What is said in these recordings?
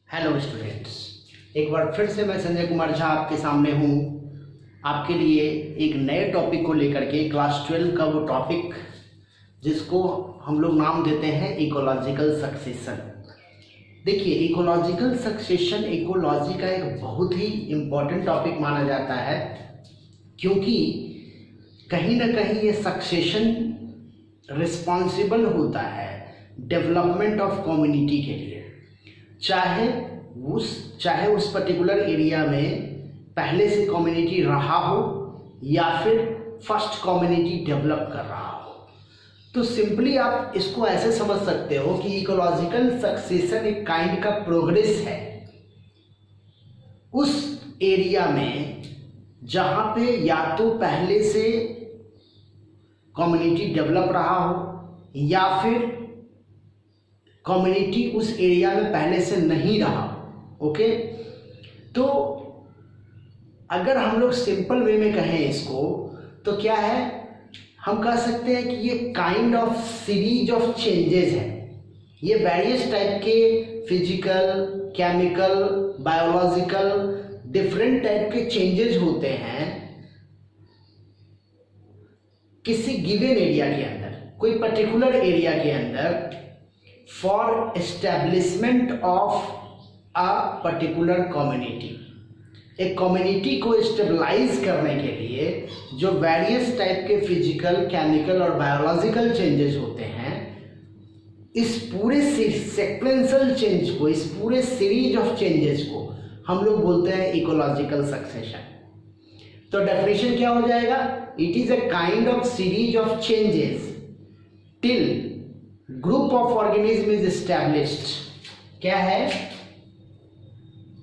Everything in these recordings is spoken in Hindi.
हेलो स्टूडेंट्स, एक बार फिर से मैं संजय कुमार झा आपके सामने हूँ आपके लिए एक नए टॉपिक को लेकर के। क्लास 12 का वो टॉपिक जिसको हम लोग नाम देते हैं इकोलॉजिकल सक्सेशन। देखिए, इकोलॉजिकल सक्सेशन इकोलॉजी का एक बहुत ही इम्पोर्टेंट टॉपिक माना जाता है, क्योंकि कहीं ना कहीं ये सक्सेशन रिस्पॉन्सिबल होता है डेवलपमेंट ऑफ कम्युनिटी के लिए। चाहे उस पर्टिकुलर एरिया में पहले से कम्युनिटी रहा हो या फिर फर्स्ट कम्युनिटी डेवलप कर रहा हो। तो सिंपली आप इसको ऐसे समझ सकते हो कि इकोलॉजिकल सक्सेशन एक काइंड का प्रोग्रेस है उस एरिया में जहां पे या तो पहले से कम्युनिटी डेवलप रहा हो या फिर कम्युनिटी उस एरिया में पहले से नहीं रहा। ओके, तो अगर हम लोग सिंपल वे में कहें इसको तो क्या है, हम कह सकते हैं कि ये kind of series of changes है। ये वेरियस टाइप के physical, chemical, biological different type के चेंजेस होते हैं किसी गिवन एरिया के अंदर, कोई पर्टिकुलर एरिया के अंदर for establishment of a particular community. एक कम्युनिटी को स्टेबलाइज करने के लिए जो वेरियस टाइप के फिजिकल, केमिकल और बायोलॉजिकल चेंजेस होते हैं, इस पूरे सीक्वेंशियल चेंज को, इस पूरे सीरीज ऑफ चेंजेस को हम लोग बोलते हैं इकोलॉजिकल सक्सेशन। तो डेफिनेशन क्या हो जाएगा? It is a kind of series of changes till group of organism is established. क्या है?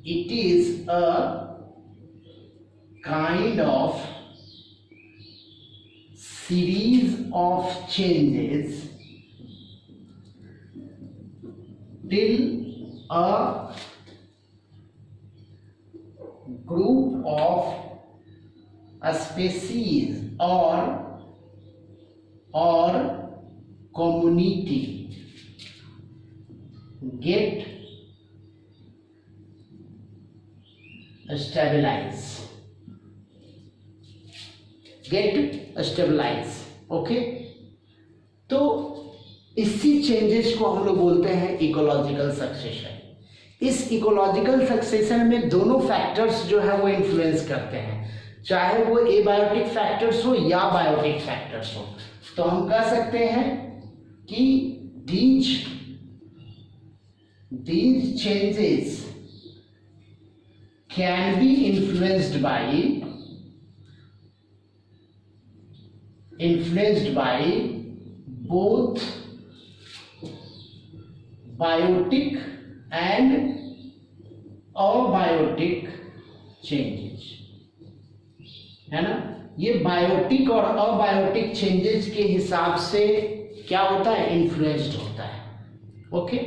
It is a kind of series of changes till a group of a species or community get stabilize। Okay, तो इसी चेंजेस को हम लोग बोलते हैं इकोलॉजिकल सक्सेशन। इस इकोलॉजिकल सक्सेशन में दोनों फैक्टर्स जो है वो इन्फ्लुएंस करते हैं, चाहे वो एबायोटिक फैक्टर्स हो या बायोटिक फैक्टर्स हो। तो हम कह सकते हैं कि these changes can be influenced by both biotic and abiotic changes, है ना। ये बायोटिक और अबायोटिक चेंजेस के हिसाब से क्या होता है? इन्फ्लुएंस्ड होता है। ओके,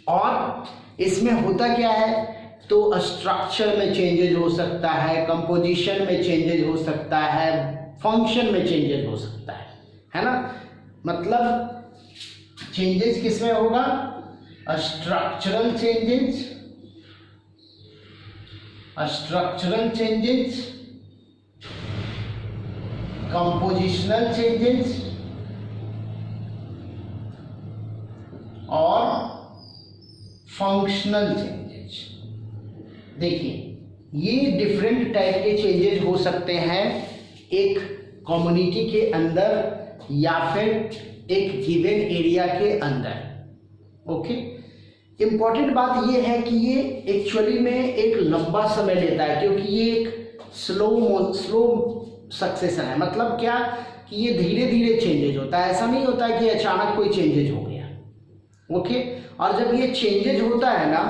और इसमें होता क्या है? तो स्ट्रक्चर में चेंजेस हो सकता है, कंपोजिशन में चेंजेस हो सकता है, फंक्शन में चेंजेस हो सकता है ना। मतलब चेंजेस किसमें होगा? स्ट्रक्चरल चेंजेस, कंपोजिशनल चेंजेस और फंक्शनल चेंजेस। देखिए, ये डिफरेंट टाइप के चेंजेस हो सकते हैं एक कम्युनिटी के अंदर या फिर एक गिवन एरिया के अंदर। ओके, इंपॉर्टेंट बात ये है कि ये एक्चुअली में एक लंबा समय लेता है, क्योंकि ये एक स्लो सक्सेशन है। मतलब क्या कि ये धीरे धीरे चेंजेज होता है, ऐसा नहीं होता है कि अचानक कोई चेंजेज हो गया। ओके, और जब ये चेंजेज होता है ना,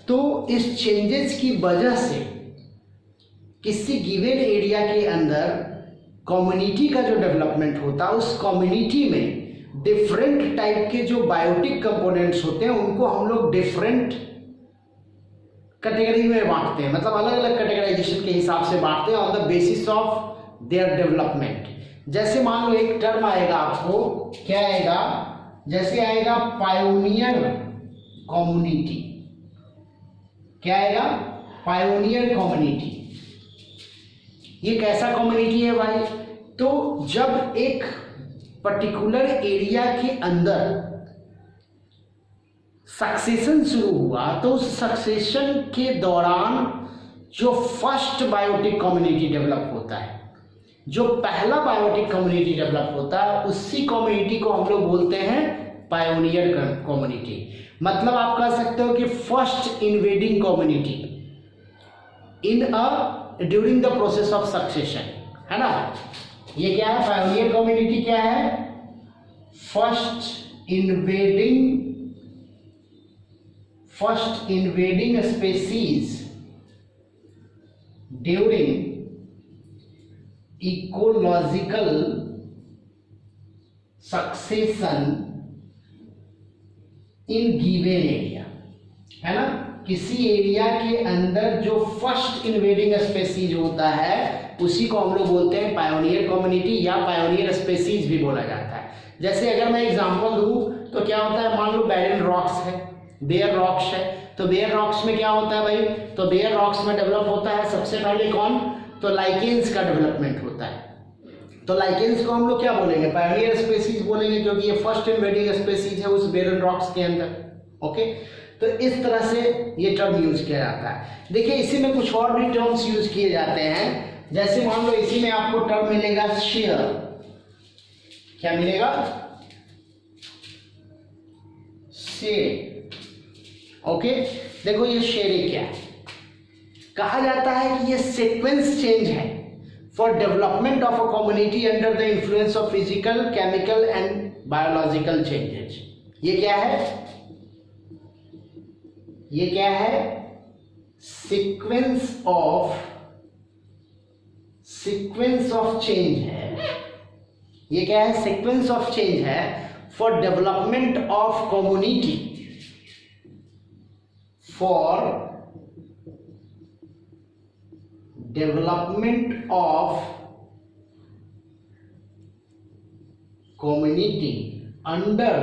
तो इस चेंजेस की वजह से किसी गिवन एरिया के अंदर कम्युनिटी का जो डेवलपमेंट होता है, उस कम्युनिटी में डिफरेंट टाइप के जो बायोटिक कंपोनेंट्स होते हैं उनको हम लोग डिफरेंट कैटेगरी में बांटते हैं। मतलब अलग अलग कैटेगराइजेशन के हिसाब से बांटते हैं on the basis of their development. जैसे मान लो एक टर्म आएगा, आपको क्या आएगा? जैसे आएगा पायोनियर कम्युनिटी। क्या आएगा? Pioneer community. ये कैसा कम्युनिटी है भाई? तो जब एक पर्टिकुलर एरिया के अंदर सक्सेशन शुरू हुआ तो उस सक्सेशन के दौरान जो फर्स्ट बायोटिक कम्युनिटी डेवलप होता है, जो पहला बायोटिक कम्युनिटी डेवलप होता है, उसी कम्युनिटी को हम लोग बोलते हैं पायोनियर कम्युनिटी। मतलब आप कह सकते हो कि first invading community in during the process of succession, है ना। ये क्या है? पायोनियर कम्युनिटी क्या है? First invading species during ecological succession in given area, है ना। किसी एरिया के अंदर जो फर्स्ट इन्वेडिंग स्पेसीज होता है उसी को हम लोग बोलते हैं पायोनियर कम्युनिटी या पायोनियर स्पेसीज भी बोला जाता है। जैसे अगर मैं एग्जांपल दूं तो क्या होता है, मान लो बैरन रॉक्स है, बेयर रॉक्स है, तो बेयर रॉक्स में क्या होता है भाई? तो बेयर रॉक्स में डेवलप होता है सबसे पहले कौन? तो लाइकेंस का डेवलपमेंट होता है। तो लाइकेंस को हम लोग क्या बोलेंगे? पायोनियर स्पेसीज बोलेंगे, क्योंकि ये फर्स्ट इन्वेडिंग स्पेसीज है उस बेरन रॉक्स के अंदर। ओके, तो इस तरह से ये टर्म यूज किया जाता है। देखिए इसी में कुछ और भी टर्म्स यूज किए जाते हैं। जैसे मान लो इसी में आपको टर्म मिलेगा शेयर। क्या मिलेगा? शेयर। ओके, देखो ये शेयर क्या है? कहा जाता है कि ये सीक्वेंस चेंज है for development of a community under the influence of physical, chemical and biological changes. ये क्या है? ये क्या है? सीक्वेंस ऑफ चेंज है। ये क्या है? सीक्वेंस ऑफ चेंज है for development of community, for development of community under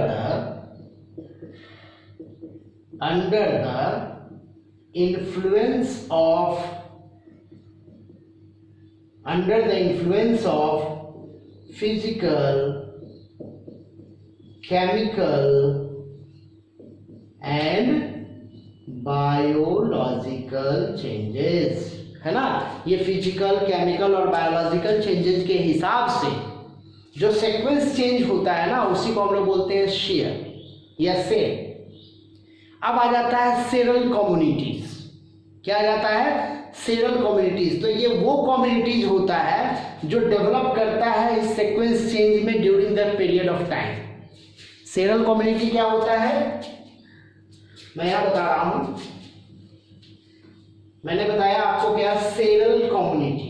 the influence of physical, chemical and biological changes, है ना। ये फिजिकल, केमिकल और बायोलॉजिकल चेंजेस के हिसाब से जो सीक्वेंस चेंज होता है ना उसी को हम लोग बोलते हैं शेयर या सेल। अब आ जाता है सेरल कम्युनिटीज। क्या आ जाता है? Cereal communities. तो ये वो कम्युनिटीज होता है जो डेवलप करता है इस सीक्वेंस चेंज में during the period of time. Cereal community क्या होता है? मैं यहां बता रहा हूं, मैंने बताया आपको क्या? Cereal community.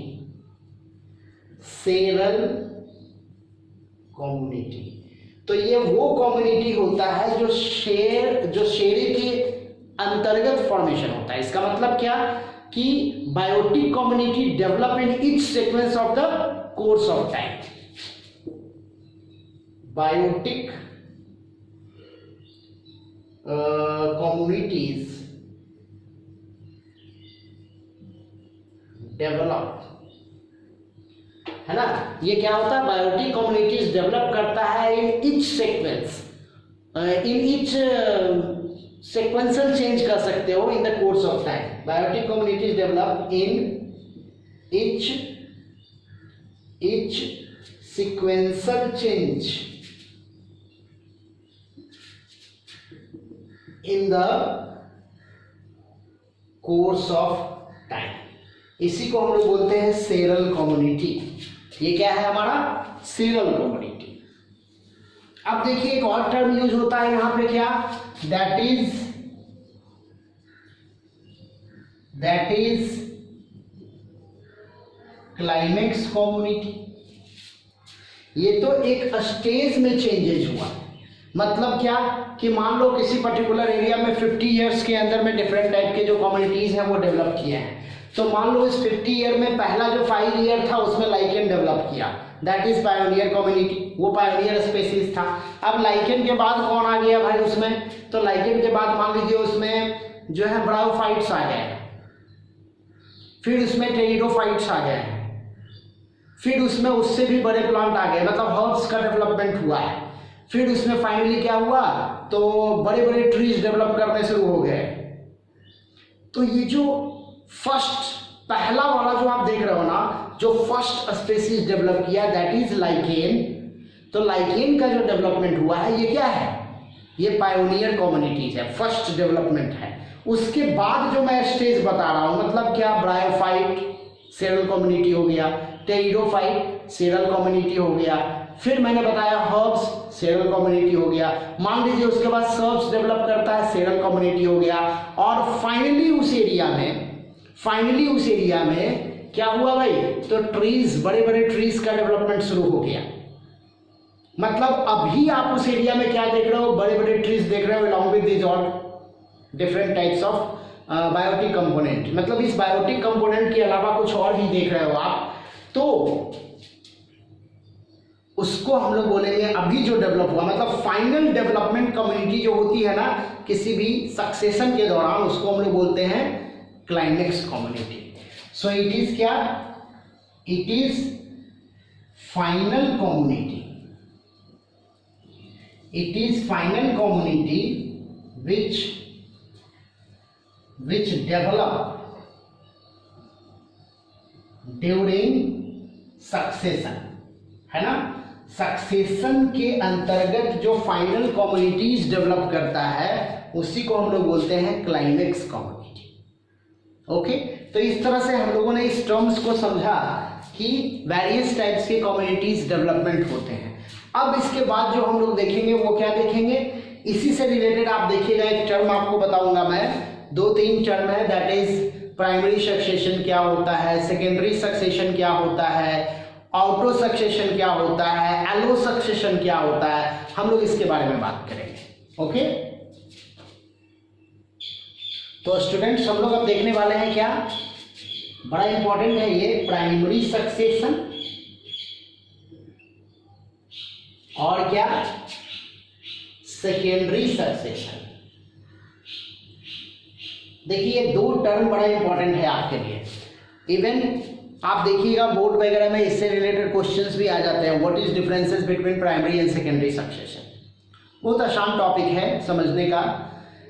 सेरल कम्युनिटी तो ये वो कम्युनिटी होता है जो शेरे के अंतर्गत फॉर्मेशन होता है। इसका मतलब क्या कि biotic community develop in each sequence of the course of time. Biotic communities develop, है ना। ये क्या होता है? बायोटिक कम्युनिटीज डेवलप करता है in each sequence, in each sequential change कर सकते हो in the course of time. Biotic communities develop in each sequential change in the course of time. इसी को हम लोग बोलते हैं सेरल कम्युनिटी। ये क्या है हमारा? Cereal community. अब देखिए एक और टर्म यूज होता है यहां पे, क्या? That is climax community. ये तो एक स्टेज में चेंजेज हुआ। मतलब क्या कि मान लो किसी पर्टिकुलर एरिया में 50 इयर्स के अंदर में डिफरेंट टाइप के जो कम्युनिटीज हैं वो डेवलप किए हैं। तो मान लो इस 50 ईयर में पहला जो 5 ईयर था उसमें लाइकेन डेवलप किया, दैट इज पायोनियर कम्युनिटी, वो पायोनियर स्पेसीज था। अब लाइकेन के बाद कौन आ गया भाई उसमें? तो लाइकेन के बाद मान लीजिए उसमें जो है ब्रायोफाइट्स आ गए, फिर उसमें टेरिडोफाइट्स आ गए, फिर उसमें उससे भी बड़े प्लांट आ गए, मतलब हर्ब्स का डेवलपमेंट हुआ है। फिर उसमें फाइनली क्या हुआ, तो बड़े बड़े ट्रीज डेवलप करने शुरू हो गए। तो ये जो फर्स्ट पहला वाला जो आप देख रहे हो ना, जो फर्स्ट स्पीसीज डेवलप किया, दैट इज लाइकेन। तो लाइकेन का जो डेवलपमेंट हुआ है ये क्या है, ये पायोनियर कम्युनिटीज है, फर्स्ट डेवलपमेंट है। उसके बाद जो मैं स्टेज बता रहा हूं, मतलब क्या, ब्रायोफाइट सेरल कम्युनिटी हो गया, टेरिडोफाइट सेरल कम्युनिटी हो गया, फिर मैंने बताया हर्ब्स सेरल कम्युनिटी हो गया, मान लीजिए उसके बाद सर्ब्स डेवलप करता है, सेरल कम्युनिटी हो गया, और फाइनली उस एरिया में क्या हुआ भाई, तो ट्रीज, बड़े बड़े ट्रीज का डेवलपमेंट शुरू हो गया। मतलब अभी आप उस एरिया में क्या देख रहे हो, बड़े बड़े ट्रीज देख रहे हो, along with this all different types of biotic component. मतलब इस बायोटिक कंपोनेंट के अलावा कुछ और भी देख रहे हो आप, तो उसको हम लोग बोलेंगे अभी जो डेवलप हुआ, मतलब फाइनल डेवलपमेंट कम्युनिटी जो होती है ना किसी भी सक्सेशन के दौरान, उसको हम लोग बोलते हैं climax community. So it is क्या, it is final community, it is final community which develop during succession, है ना। सक्सेशन के अंतर्गत जो फाइनल कम्युनिटीज डेवलप करता है उसी को हम लोग बोलते हैं क्लाइमेक्स कम्युनिटी। ओके, तो इस तरह से हम लोगों ने इस टर्म्स को समझा कि वेरियस टाइप्स के कम्युनिटीज डेवलपमेंट होते हैं। अब इसके बाद जो हम लोग देखेंगे वो क्या देखेंगे, इसी से रिलेटेड आप देखिएगा, एक टर्म आपको बताऊंगा मैं, 2-3 टर्म है, दैट इज प्राइमरी सक्सेशन क्या होता है, सेकेंडरी सक्सेशन क्या होता है, ऑटो सक्सेशन क्या होता है, एलो सक्सेशन क्या होता है, हम लोग इसके बारे में बात करेंगे। ओके, तो स्टूडेंट्स हम लोग अब देखने वाले हैं क्या, बड़ा इंपॉर्टेंट है ये, प्राइमरी सक्सेशन और क्या, सेकेंडरी सक्सेशन। देखिए ये 2 टर्म बड़ा इंपॉर्टेंट है आपके लिए। इवन आप देखिएगा बोर्ड वगैरह में इससे रिलेटेड क्वेश्चंस भी आ जाते हैं, what is differences between primary and secondary succession. बहुत आसान टॉपिक है समझने का।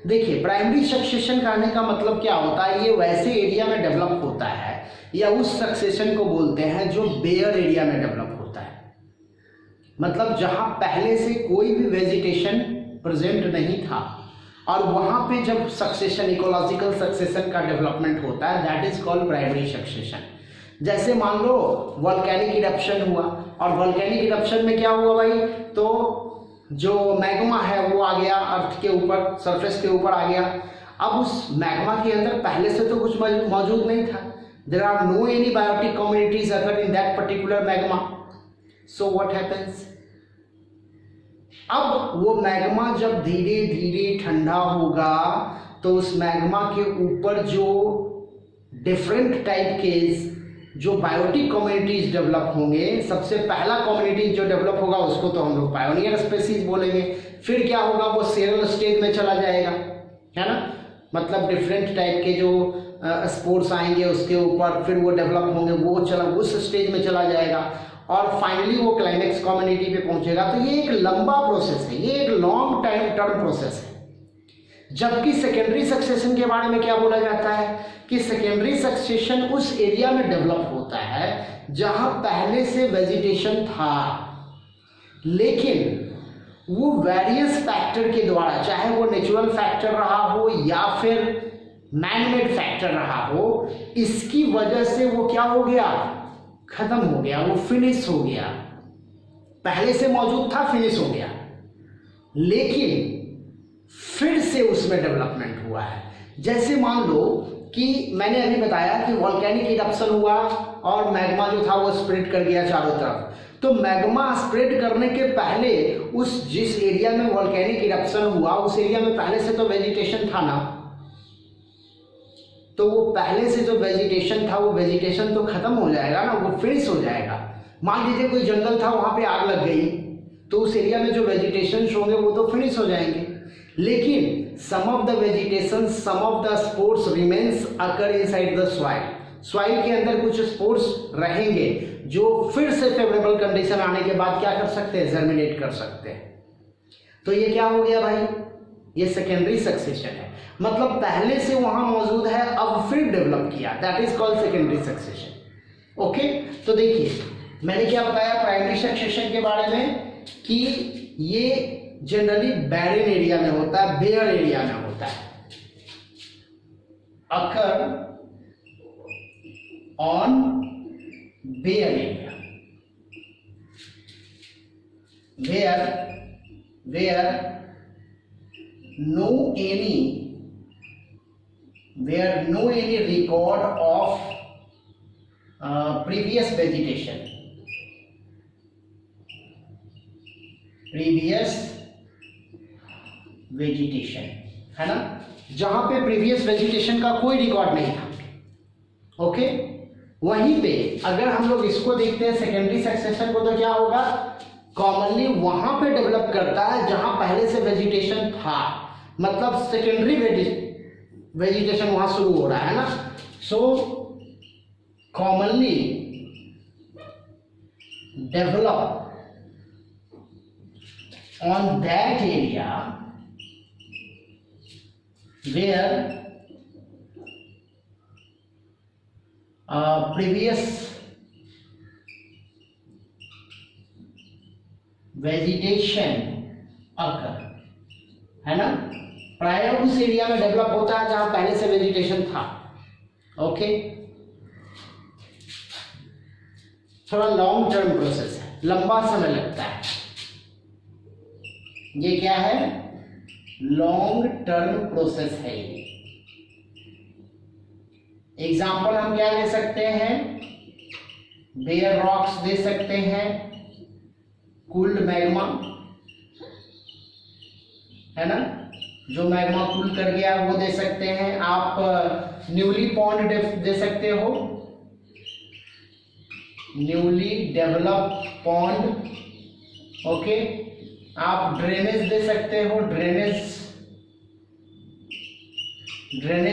देखिए प्राइमरी सक्सेशन कहने का मतलब क्या होता है, ये वैसे एरिया में डेवलप होता है या उस सक्सेशन को बोलते हैं जो बेयर एरिया में डेवलप होता है, मतलब जहां पहले से कोई भी वेजिटेशन प्रेजेंट नहीं था और वहां पे जब सक्सेशन, इकोलॉजिकल सक्सेशन का डेवलपमेंट होता है, that is called primary succession. जैसे मान लो वोल्केनिक इरप्शन हुआ, और वोल्केनिक इरप्शन में क्या हुआ भाई, तो जो मैग्मा है वो आ गया अर्थ के ऊपर, सरफेस के ऊपर आ गया। अब उस मैग्मा के अंदर पहले से तो कुछ मौजूद नहीं था, there are no any biotic communities occur in that particular magma. So what happens, अब वो मैग्मा जब धीरे धीरे ठंडा होगा तो उस मैग्मा के ऊपर जो डिफरेंट टाइप के जो बायोटिक कम्युनिटीज डेवलप होंगे, सबसे पहला कम्युनिटी जो डेवलप होगा उसको तो हम लोग पायोनियर स्पीसीज बोलेंगे। फिर क्या होगा, वो सेरल स्टेज में चला जाएगा, है ना, मतलब डिफरेंट टाइप के जो स्पोर्स आएंगे उसके ऊपर, फिर वो डेवलप होंगे, वो चला उस स्टेज में चला जाएगा और फाइनली वो क्लाइमेक्स कम्युनिटी पे पहुंचेगा। तो ये एक लंबा प्रोसेस है, ये एक लॉन्ग टाइम टर्म प्रोसेस है। जबकि सेकेंडरी सक्सेशन के बारे में क्या बोला जाता है कि सेकेंडरी सक्सेशन उस एरिया में डेवलप होता है जहां पहले से वेजिटेशन था, लेकिन वो वेरियस फैक्टर के द्वारा, चाहे वो नेचुरल फैक्टर रहा हो या फिर मैनमेड फैक्टर रहा हो, इसकी वजह से वो क्या हो गया, खत्म हो गया, वो फिनिश हो गया। पहले से मौजूद था, फिनिश हो गया, लेकिन फिर से उसमें डेवलपमेंट हुआ है। जैसे मान लो कि मैंने अभी बताया कि वोल्केनिक इरप्शन हुआ और मैग्मा जो था वो स्प्रेड कर गया चारों तरफ। तो मैग्मा स्प्रेड करने के पहले उस जिस एरिया में वोल्केनिक इरप्शन हुआ उस एरिया में पहले से तो वेजिटेशन था ना, तो वो पहले से जो वेजिटेशन था वो वेजिटेशन तो खत्म हो जाएगा ना, वो फिनिश हो जाएगा। मान लीजिए कोई जंगल था, वहां पे आग लग गई, तो उस एरिया में जो वेजिटेशन होंगे वो तो फिनिश हो जाएंगे। लेकिन some of the vegetation, some of the spores remains occur inside the soil. Soil के अंदर कुछ स्पोर्स रहेंगे जो फिर से फेवरेबल कंडीशन आने के बाद क्या कर सकते हैं, जर्मिनेट कर सकते हैं। तो ये क्या हो गया भाई, ये सेकेंडरी सक्सेशन है, मतलब पहले से वहां मौजूद है अब फिर डेवलप किया, that is called secondary succession. Okay, तो देखिए मैंने क्या बताया प्राइमरी सक्सेशन के बारे में कि ये जनरली बैरन एरिया में होता है, बेयर एरिया में होता है, अकर on bare area where no any record of previous vegetation है ना, जहां पे प्रीवियस वेजिटेशन का कोई रिकॉर्ड नहीं था। ओके, वहीं पे अगर हम लोग इसको देखते हैं सेकेंडरी सक्सेशन को, तो क्या होगा, कॉमनली वहां पे डेवलप करता है जहां पहले से वेजिटेशन था, मतलब सेकेंडरी वेजिटेशन वहां शुरू हो रहा है ना। So commonly develop on that area where previous vegetation occur, है ना, प्रायर उस एरिया में डेवलप होता है जहां पहले से वेजिटेशन था। ओके, थोड़ा लॉन्ग टर्म प्रोसेस है, लंबा समय लगता है। ये क्या है, लॉन्ग टर्म प्रोसेस है। ये एग्जाम्पल हम क्या ले सकते हैं, बेयर रॉक्स दे सकते हैं, कूल्ड मैग्मा, है ना, जो मैग्मा कूल कर गया वो दे सकते हैं आप, न्यूली पॉन्ड दे सकते हो, न्यूली डेवलप पॉन्ड। ओके, आप ड्रेनेज दे सकते हो, ड्रेनेज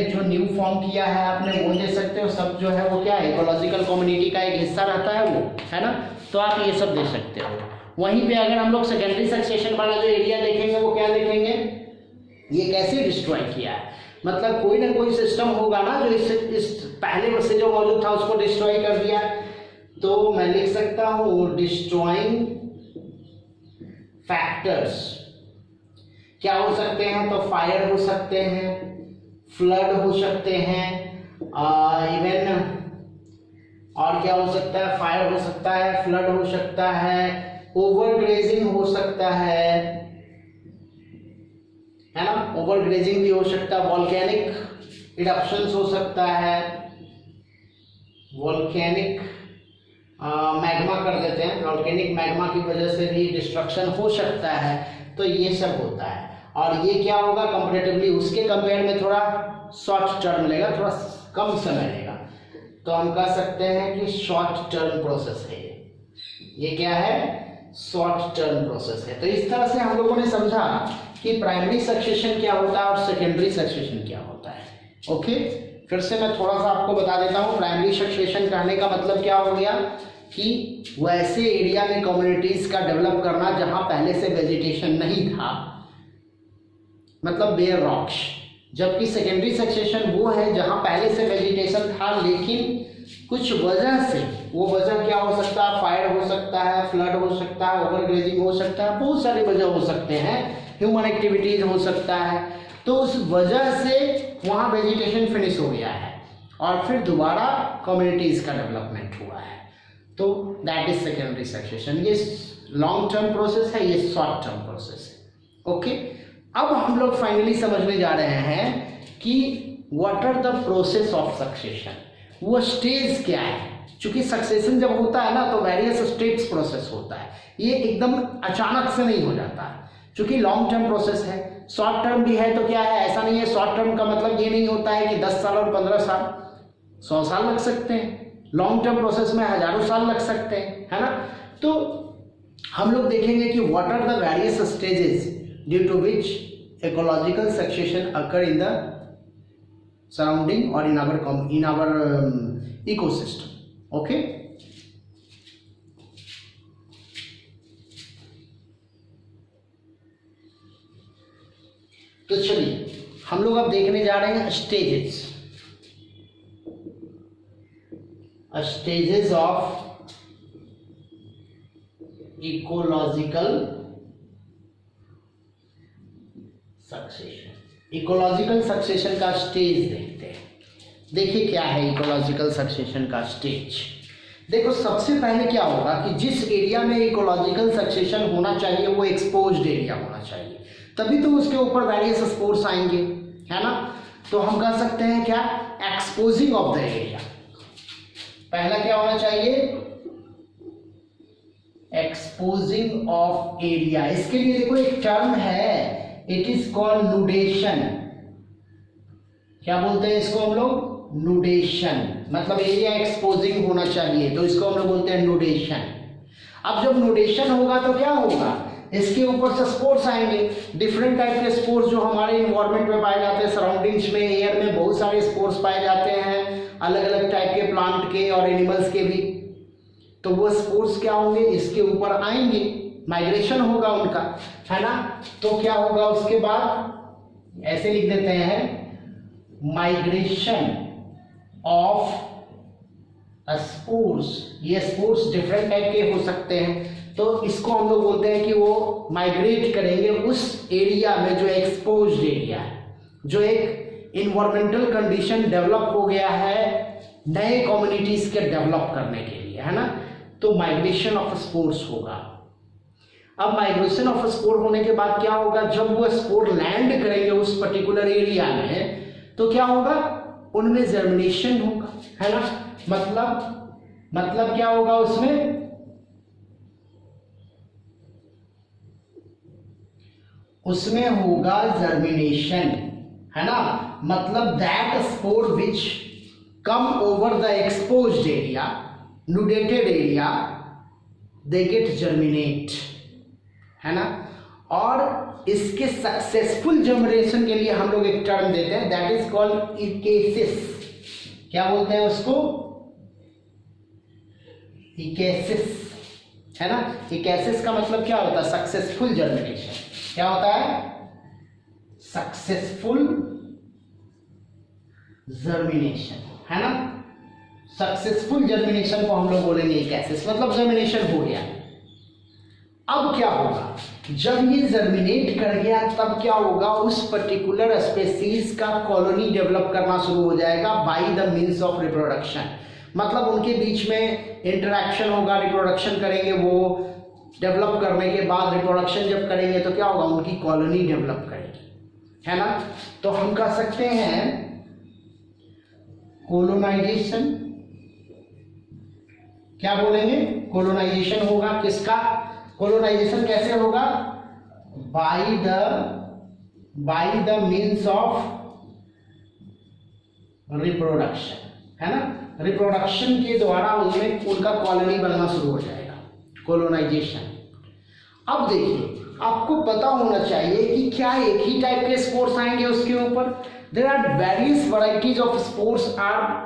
जो न्यू फॉर्म किया है आपने वो दे सकते हो। सब जो है वो क्या है, इकोलॉजिकल कम्युनिटी का एक हिस्सा रहता है वो, है ना, तो आप ये सब दे सकते हो। वहीं पे अगर हम लोग सेकेंडरी सक्सेशन वाला जो एरिया देखेंगे वो क्या देखेंगे, ये कैसे डिस्ट्रॉय किया है, मतलब कोई ना कोई सिस्टम होगा ना जो इस पहले से जो मौजूद था उसको डिस्ट्रॉय कर दिया। तो मैं लिख सकता हूँ डिस्ट्रॉइंग फैक्टर्स क्या हो सकते हैं, तो फायर हो सकते हैं, फ्लड हो सकते हैं, इवन और क्या हो सकता है, फायर हो सकता है, फ्लड हो सकता है, ओवरग्रेजिंग हो सकता है ना, ओवरग्रेजिंग भी हो सकता है, वॉल्केनिक इरप्शंस हो सकता है, वॉल्केनिक मैग्मा कर देते हैं, वॉल्केनिक मैग्मा की वजह से भी डिस्ट्रक्शन हो सकता है। तो ये सब होता है, और ये क्या होगा, कंपैरेटिवली उसके कंपेयर में थोड़ा शॉर्ट टर्म लेगा, थोड़ा कम समय लेगा, तो हम कह सकते हैं कि शॉर्ट टर्म प्रोसेस है ये क्या है, शॉर्ट टर्म प्रोसेस है। तो इस तरह से हम लोगों ने समझा कि प्राइमरी सक्सेशन क्या होता है और सेकेंडरी सक्सेशन क्या होता है। ओके, फिर से मैं थोड़ा सा आपको बता देता हूँ। प्राइमरी सक्सेशन कहने का मतलब क्या हो गया कि वैसे एरिया में कम्युनिटीज का डेवलप करना जहां पहले से वेजिटेशन नहीं था, मतलब बेयर रॉक्स। जबकि सेकेंडरी सक्सेशन वो है जहां पहले से वेजिटेशन था लेकिन कुछ वजह से, वो वजह क्या हो सकता है, फायर हो सकता है, फ्लड हो सकता है, ओवरग्रेजिंग हो सकता है, बहुत सारे वजह हो सकते हैं, ह्यूमन एक्टिविटीज हो सकता है। तो उस वजह से वहाँ वेजिटेशन फिनिश हो गया है और फिर दोबारा कम्युनिटीज का डेवलपमेंट हुआ है। तो दैट इज सेकेंडरी सक्सेशन। ये लॉन्ग टर्म प्रोसेस है, ये शॉर्ट टर्म प्रोसेस है। ओके, अब हम लोग फाइनली समझने जा रहे हैं कि what are the process of succession, वो स्टेज क्या है। क्योंकि सक्सेशन जब होता है ना तो वेरियस स्टेट्स प्रोसेस होता है, ये एकदम अचानक से नहीं हो जाता है। क्योंकि लॉन्ग टर्म प्रोसेस है, शॉर्ट टर्म भी है, तो क्या है, ऐसा नहीं है। शॉर्ट टर्म का मतलब ये नहीं होता है कि 10 साल और 15 साल, 100 साल लग सकते हैं। लॉन्ग टर्म प्रोसेस में हजारों साल लग सकते हैं, है ना। तो हम लोग देखेंगे कि what are the various stages due to which ecological succession occur in the surrounding or in our ecosystem. Okay. तो चलिए हम लोग अब देखने जा रहे हैं stages of ecological succession. Ecological succession का स्टेज देखते हैं। देखिए क्या है इकोलॉजिकल सक्सेशन का स्टेज। देखो सबसे पहले क्या होगा कि जिस एरिया में इकोलॉजिकल सक्सेशन होना चाहिए वो एक्सपोज्ड एरिया होना चाहिए, तभी तो उसके ऊपर वेरियस स्पोर्स आएंगे, है ना। तो हम कह सकते हैं क्या, एक्सपोजिंग ऑफ द एरिया। पहला क्या होना चाहिए, एक्सपोजिंग ऑफ एरिया। इसके लिए देखो एक टर्म है, इट इज कॉल्ड नुडेशन। क्या बोलते हैं इसको हम लोग, नुडेशन। मतलब एरिया एक्सपोजिंग होना चाहिए तो इसको हम लोग बोलते हैं नुडेशन। अब जब नुडेशन होगा तो क्या होगा, इसके ऊपर से स्पोर्स आएंगे, डिफरेंट टाइप के स्पोर्स जो हमारे इन्वायरमेंट में पाए जाते हैं, सराउंडिंग्स में, एयर में बहुत सारे स्पोर्स पाए जाते हैं, अलग अलग टाइप के प्लांट के और एनिमल्स के भी। तो वो स्पोर्स क्या होंगे, इसके ऊपर आएंगे, माइग्रेशन होगा उनका, है ना। तो क्या होगा उसके बाद, ऐसे लिख देते हैं, माइग्रेशन ऑफ स्पोर्स। ये स्पोर्स डिफरेंट टाइप के हो सकते हैं, तो इसको हम लोग बोलते हैं कि वो माइग्रेट करेंगे उस एरिया में जो एक्सपोज्ड एरिया है, जो एक इन्वायरमेंटल कंडीशन डेवलप हो गया है नए कम्युनिटीज के डेवलप करने के लिए, है ना। तो माइग्रेशन ऑफ स्पोर्स होगा। अब माइग्रेशन ऑफ स्पोर होने के बाद क्या होगा, जब वो स्पोर लैंड करेंगे उस पर्टिकुलर एरिया में तो क्या होगा, उनमें जर्मिनेशन होगा, है ना। मतलब क्या होगा उसमें होगा जर्मिनेशन, है ना। मतलब that spore which come over the exposed area, nudated area, they get germinate, है ना। और इसके सक्सेसफुल जर्मिनेशन के लिए हम लोग एक टर्म देते हैं, दैट इज कॉल्ड इकेसिस। क्या बोलते हैं उसको, इकेसिस, है ना। इकेसिस का मतलब क्या होता है, सक्सेसफुल जर्मिनेशन। क्या होता है, सक्सेसफुल जर्मिनेशन, है ना। सक्सेसफुल जर्मिनेशन को हम लोग बोलेंगे इकेसिस, मतलब जर्मिनेशन हो गया। अब क्या होगा, जब ये जर्मिनेट कर गया तब क्या होगा, उस पर्टिकुलर स्पेसीज का कॉलोनी डेवलप करना शुरू हो जाएगा by the means of reproduction. मतलब उनके बीच में इंटरेक्शन होगा, रिप्रोडक्शन करेंगे, वो डेवलप करने के बाद रिप्रोडक्शन जब करेंगे तो क्या होगा, उनकी कॉलोनी डेवलप करेगी, है ना। तो हम कह सकते हैं कोलोनाइजेशन। क्या बोलेंगे, कोलोनाइजेशन होगा। किसका कोलोनाइजेशन कैसे होगा, by the means of reproduction, है ना। रिप्रोडक्शन के द्वारा उनमें उनका कॉलोनी बनना शुरू हो जाएगा, कोलोनाइजेशन। अब देखिए आपको पता होना चाहिए कि क्या एक ही टाइप के स्पोर्स आएंगे उसके ऊपर। There are various varieties of spores are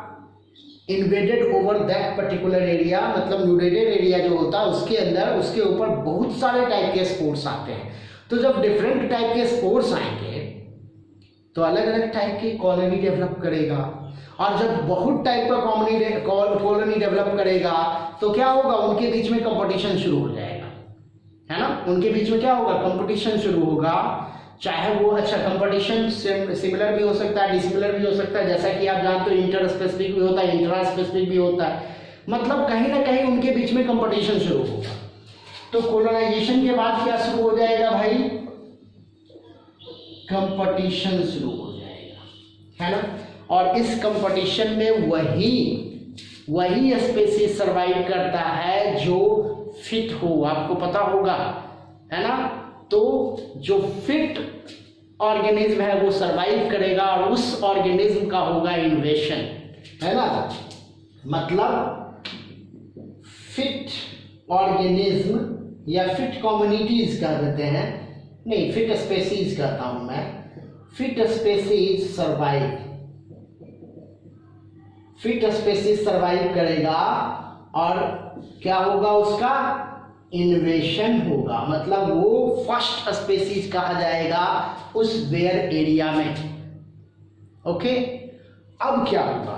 invaded over that particular area. मतलब न्यूडेटेड एरिया जो होता है उसके अंदर, उसके ऊपर बहुत सारे टाइप के स्पोर्स आते हैं। तो जब डिफरेंट टाइप के स्पोर्स आएंगे तो अलग अलग टाइप की कॉलोनी डेवलप करेगा, और जब बहुत टाइप का कॉलोनी डेवलप करेगा तो क्या होगा, उनके बीच में कंपटीशन शुरू हो जाएगा, है ना। उनके बीच में क्या होगा, कंपटीशन शुरू होगा। चाहे वो, अच्छा कंपटीशन सिमिलर भी हो सकता है, डिसिमिलर भी हो सकता है, जैसा कि आप जानते हो इंटर स्पेसिफिक भी होता है, इंट्रा स्पेसिफिक भी होता है। मतलब कहीं ना कहीं उनके बीच में कंपटीशन शुरू होगा। तो कोलोनाइजेशन के बाद क्या शुरू हो जाएगा भाई, कंपटीशन शुरू हो जाएगा, है ना। और इस कंपटीशन में वही स्पेसीज सर्वाइव करता है जो फिट हो, आपको पता होगा, है ना। तो जो फिट ऑर्गेनिज्म है वो सरवाइव करेगा और उस ऑर्गेनिज्म का होगा इन्वेशन, है ना। मतलब फिट ऑर्गेनिज्म या फिट कम्युनिटीज कह देते हैं, नहीं, फिट स्पेसीज कहता हूं मैं, fit species survive, fit species survive करेगा और क्या होगा, उसका इन्वेशन होगा, मतलब वो फर्स्ट स्पेसीज कहा जाएगा उस बेयर एरिया में। ओके, अब क्या होगा,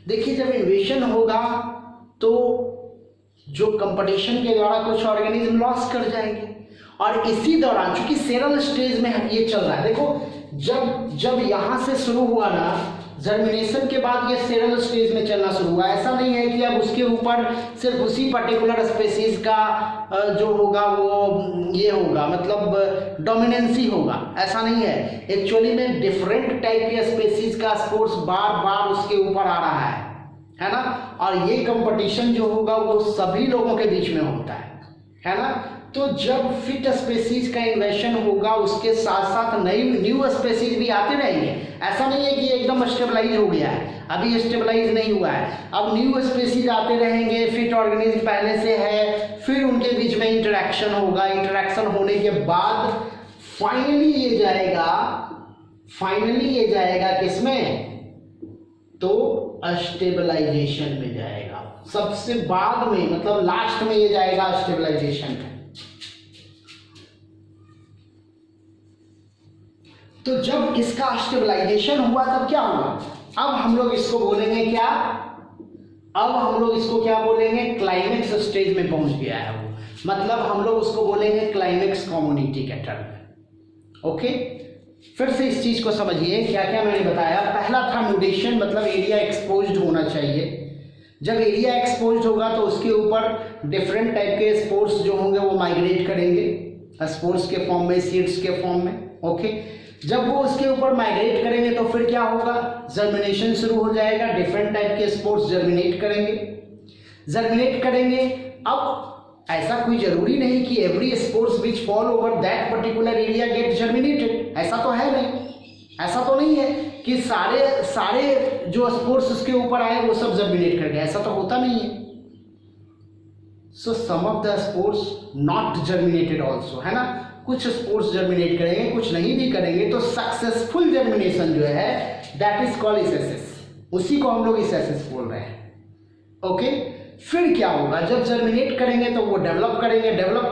देखिए जब इन्वेशन होगा तो जो कंपटीशन के द्वारा कुछ ऑर्गेनिज्म लॉस कर जाएंगे, और इसी दौरान चूंकि सेरल स्टेज में ये चल रहा है, देखो जब यहां से शुरू हुआ ना जर्मिनेशन के बाद ये सेरल स्टेज में चलना शुरू हुआ। ऐसा नहीं है कि अब उसके ऊपर सिर्फ उसी पर्टिकुलर स्पेसीज का जो होगा वो ये होगा, मतलब डोमिनेंसी होगा, ऐसा नहीं है। एक्चुअली में डिफरेंट टाइप के स्पेसीज का स्पोर्स बार बार उसके ऊपर आ रहा है ना, और ये कंपटीशन जो होगा वो सभी लोगों के बीच में होता है ना। तो जब फिट स्पेसीज का इन्वेशन होगा उसके साथ साथ नई न्यू स्पेसीज भी आते रहेंगे। ऐसा नहीं है कि एकदम स्टेबलाइज हो गया है, अभी स्टेबलाइज नहीं हुआ है, अब न्यू स्पेसीज आते रहेंगे, फिट ऑर्गेनिज्म पहले से है, फिर उनके बीच में इंटरेक्शन होगा, इंटरेक्शन होने के बाद फाइनली ये जाएगा किसमें, तो स्टेबलाइजेशन में जाएगा, सबसे बाद में, मतलब लास्ट में ये जाएगा स्टेबलाइजेशन में। तो जब इसका स्टेबलाइजेशन हुआ तब क्या हुआ, अब हम लोग इसको बोलेंगे क्या, अब हम लोग इसको क्या बोलेंगे, क्लाइमेक्स स्टेज में पहुंच गया है वो, मतलब हम लोग उसको बोलेंगे क्लाइमेक्स कम्युनिटी के टर्म में। ओके, फिर से इस चीज को समझिए, क्या क्या मैंने बताया। पहला था म्यूटेशन, मतलब एरिया एक्सपोज्ड होना चाहिए। जब एरिया एक्सपोज्ड होगा तो उसके ऊपर डिफरेंट टाइप के स्पोर्स जो होंगे वो माइग्रेट करेंगे, स्पोर्स के फॉर्म में, सीड्स के फॉर्म में। ओके, जब वो उसके ऊपर माइग्रेट करेंगे तो फिर क्या होगा, जर्मिनेशन शुरू हो जाएगा, डिफरेंट टाइप के स्पोर्स जर्मिनेट करेंगे। अब ऐसा कोई जरूरी नहीं कि every spores which fall over that particular area get germinated, ऐसा तो है नहीं, ऐसा तो नहीं है कि सारे जो स्पोर्स उसके ऊपर आए वो सब जर्मिनेट कर गए, ऐसा तो होता नहीं है। So some of the spores not germinated also, है ना, कुछ स्पोर्स जर्मिनेट करेंगे, कुछ नहीं भी करेंगे। तो सक्सेसफुल जर्मिनेशन जो है दैट इज कॉल्ड इसेसिस, उसी को हम लोग इसेसिस बोल रहे हैं। ओके, फिर क्या होगा, जब जर्मिनेट करेंगे तो वो डेवलप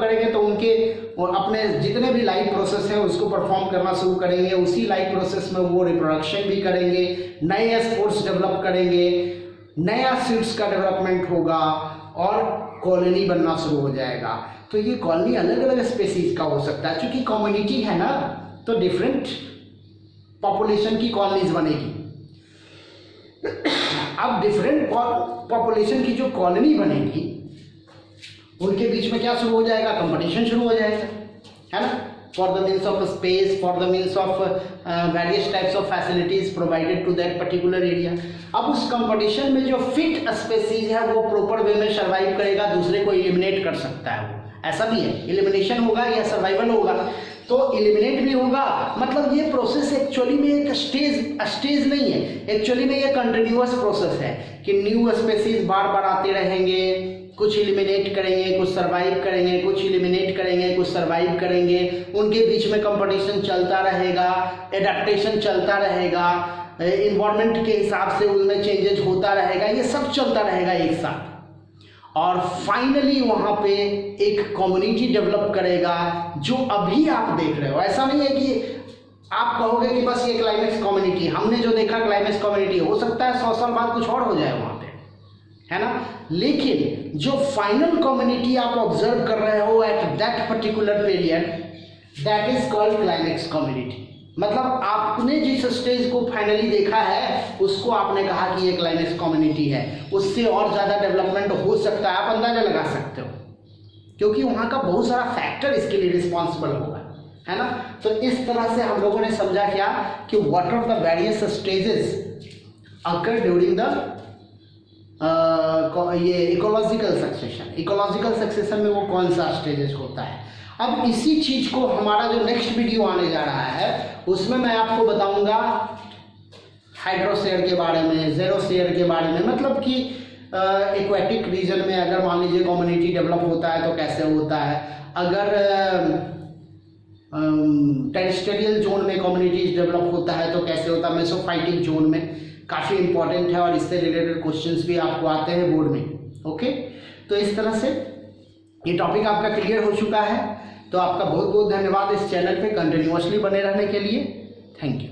करेंगे तो उनके अपने जितने भी लाइफ प्रोसेस है उसको परफॉर्म करना शुरू करेंगे, उसी लाइफ प्रोसेस में वो रिप्रोडक्शन भी करेंगे, नए स्पोर्स डेवलप करेंगे, नया सीड्स का डेवलपमेंट होगा और कॉलोनी बनना शुरू हो जाएगा। तो ये कॉलोनी अलग अलग स्पेसीज का हो सकता है, क्योंकि कम्युनिटी है ना, तो डिफरेंट पॉपुलेशन की कॉलोनीज बनेगी। अब डिफरेंट पॉपुलेशन की जो कॉलोनी बनेगी उनके बीच में क्या शुरू हो जाएगा, कंपटीशन शुरू हो जाएगा, है ना, for the means of space, for the means of various types of facilities provided to that particular area. अब उस कंपटीशन में जो फिट स्पेसीज है वो प्रॉपर वे में सर्वाइव करेगा, दूसरे को एलिमिनेट कर सकता है वो, ऐसा भी है, एलिमिनेशन होगा या सर्वाइवल होगा। तो एलिमिनेट भी होगा, मतलब ये प्रोसेस एक्चुअली में एक स्टेज नहीं है, एक्चुअली में ये कंटिन्यूअस प्रोसेस है कि न्यू स्पेसीज बार बार आते रहेंगे, कुछ एलिमिनेट करेंगे, कुछ सर्वाइव करेंगे, कुछ एलिमिनेट करेंगे, कुछ सर्वाइव करेंगे, उनके बीच में कंपटीशन चलता रहेगा, एडेप्टेशन चलता रहेगा, इन्वायरमेंट के हिसाब से उनमें चेंजेस होता रहेगा, ये सब चलता रहेगा एक साथ, और फाइनली वहां पे एक कम्युनिटी डेवलप करेगा जो अभी आप देख रहे हो। ऐसा नहीं है कि आप कहोगे कि बस ये क्लाइमेक्स कम्युनिटी, हमने जो देखा क्लाइमेक्स कम्युनिटी, हो सकता है 100 साल बाद कुछ और हो जाए वहां पे, है ना, लेकिन जो फाइनल कम्युनिटी आप ऑब्जर्व कर रहे हो at that particular period, that is called climax community. मतलब आपने जिस स्टेज को फाइनली देखा है उसको आपने कहा कि ये क्लाइमेक्स कम्युनिटी है, उससे और ज़्यादा डेवलपमेंट हो सकता है, आप अंदाजा लगा सकते हो, क्योंकि वहाँ का बहुत सारा फैक्टर इसके लिए रिस्पॉन्सिबल होगा, है ना। तो इस तरह से हम लोगों ने समझा क्या कि what are the various stages occur during the ये इकोलॉजिकल सक्सेशन में वो कौन सा स्टेजेस होता है। अब इसी चीज को हमारा जो नेक्स्ट वीडियो आने जा रहा है उसमें मैं आपको बताऊंगा हाइड्रोसेयर के बारे में, जेरोसेयर के बारे में, मतलब कि एक्वेटिक रीजन में अगर मान लीजिए कम्युनिटी डेवलप होता है तो कैसे होता है, अगर टेरिस्टेरियल जोन में कम्युनिटीज डेवलप होता है तो कैसे होता है, मेसोफाइटिक जोन में, काफ़ी इंपॉर्टेंट है और इससे रिलेटेड क्वेश्चंस भी आपको आते हैं बोर्ड में। ओके, तो इस तरह से ये टॉपिक आपका क्लियर हो चुका है। तो आपका बहुत बहुत धन्यवाद इस चैनल पे कंटिन्यूअसली बने रहने के लिए। Thank you.